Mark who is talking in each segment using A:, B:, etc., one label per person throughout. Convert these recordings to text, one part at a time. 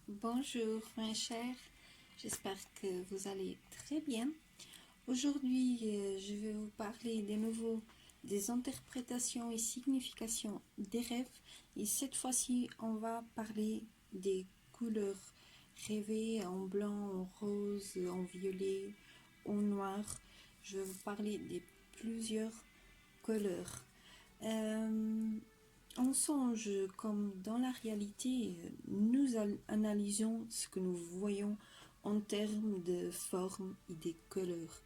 A: Bonjour mes chers, j'espère que vous allez très bien. Aujourd'hui, je vais vous parler de nouveau des interprétations et significations des rêves. Et cette fois-ci, on va parler des couleurs rêvées en blanc, en rose, en violet, en noir. Je vais vous parler de plusieurs couleurs. On songe comme dans la réalité, nous analysons ce que nous voyons en termes de forme et de couleurs.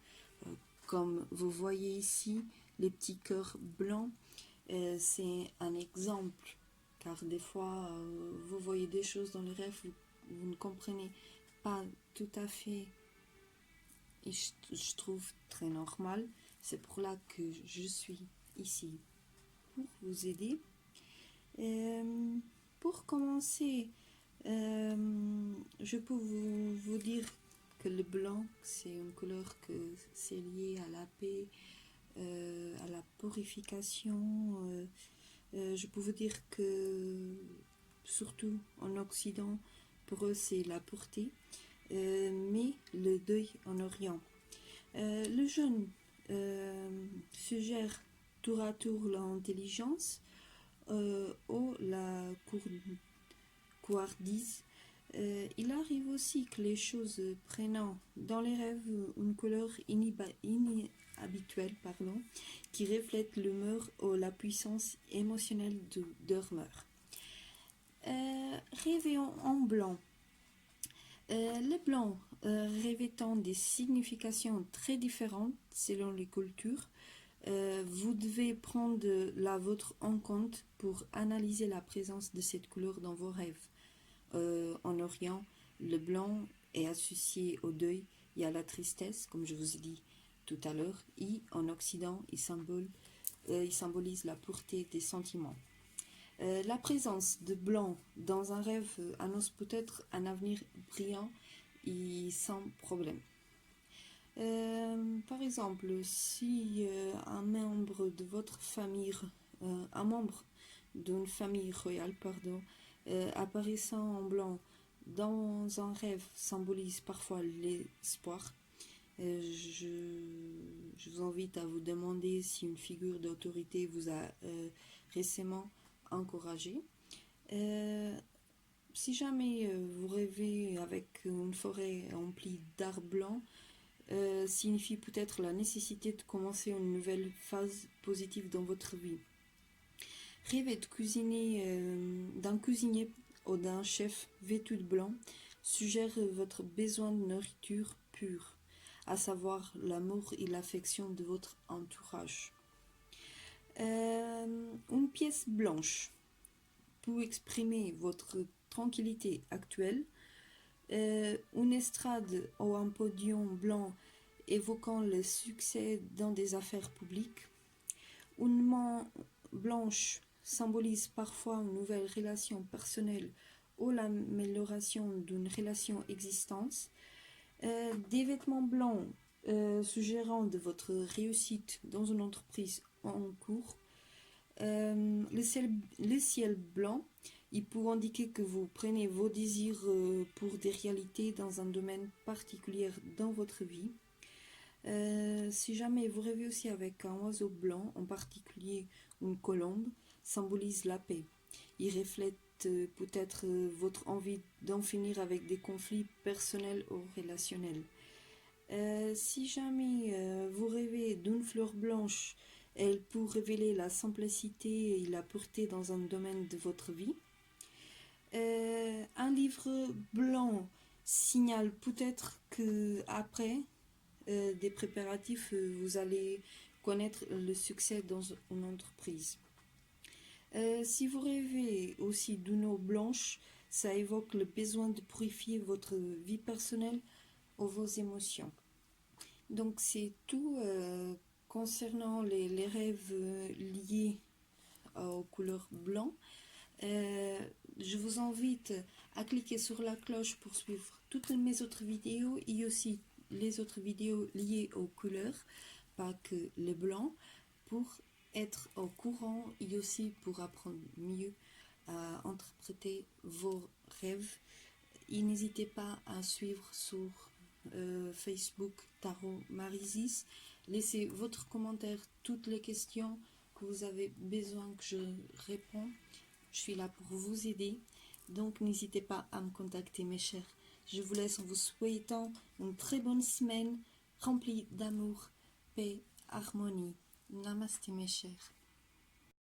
A: Comme vous voyez ici, les petits cœurs blancs, c'est un exemple, car des fois, vous voyez des choses dans les rêves, vous ne comprenez pas tout à fait, et je trouve très normal. C'est pour là que je suis ici pour vous aider. Pour commencer, je peux vous dire que le blanc, c'est une couleur que c'est lié à la paix, à la purification. Je peux vous dire que, surtout en Occident, pour eux, c'est la pureté, mais le deuil en Orient. Le jaune suggère tour à tour l'intelligence, ou la couardise. Il arrive aussi que les choses prennent dans les rêves une couleur inhabituelle, qui reflète l'humeur ou la puissance émotionnelle du dormeur. Rêver en blanc. Le blanc revêtant des significations très différentes selon les cultures. Vous devez prendre la vôtre en compte pour analyser la présence de cette couleur dans vos rêves. En Orient, le blanc est associé au deuil et à la tristesse, comme je vous ai dit tout à l'heure, et en Occident, il symbolise la pureté des sentiments. La présence de blanc dans un rêve annonce peut-être un avenir brillant et sans problème. Par exemple, si un membre de votre famille, un membre d'une famille royale, apparaissant en blanc dans un rêve symbolise parfois l'espoir. Je vous invite à vous demander si une figure d'autorité vous a récemment encouragé. Si jamais vous rêvez avec une forêt remplie d'arbres blancs, signifie peut-être la nécessité de commencer une nouvelle phase positive dans votre vie. Rêver de cuisiner, d'un cuisinier ou d'un chef vêtu de blanc suggère votre besoin de nourriture pure, à savoir l'amour et l'affection de votre entourage. Une pièce blanche pour exprimer votre tranquillité actuelle. Une estrade ou un podium blanc évoquant le succès dans des affaires publiques. Une main blanche symbolise parfois une nouvelle relation personnelle ou l'amélioration d'une relation existante. Des vêtements blancs suggérant de votre réussite dans une entreprise en cours. Le ciel blanc, il peut indiquer que vous prenez vos désirs pour des réalités dans un domaine particulier dans votre vie. Si jamais vous rêvez aussi avec un oiseau blanc, en particulier une colombe, symbolise la paix. Il reflète peut-être votre envie d'en finir avec des conflits personnels ou relationnels. Si jamais vous rêvez d'une fleur blanche, elle peut révéler la simplicité et la pureté dans un domaine de votre vie. Un livre blanc signale peut-être que après des préparatifs, vous allez connaître le succès dans une entreprise. Si vous rêvez aussi d'une eau blanche, ça évoque le besoin de purifier votre vie personnelle ou vos émotions. Donc c'est tout concernant les rêves liés aux couleurs blanc. Je vous invite à cliquer sur la cloche pour suivre toutes mes autres vidéos et aussi les autres vidéos liées aux couleurs, pas que les blancs, pour être au courant et aussi pour apprendre mieux à interpréter vos rêves Et n'hésitez pas à suivre sur Facebook Tarot Marisis. Laissez votre commentaire, toutes les questions que vous avez besoin que je réponds. Je suis là pour vous aider. Donc n'hésitez pas à me contacter mes chers. Je vous laisse en vous souhaitant une très bonne semaine remplie d'amour, paix, harmonie. Namasté mes chers.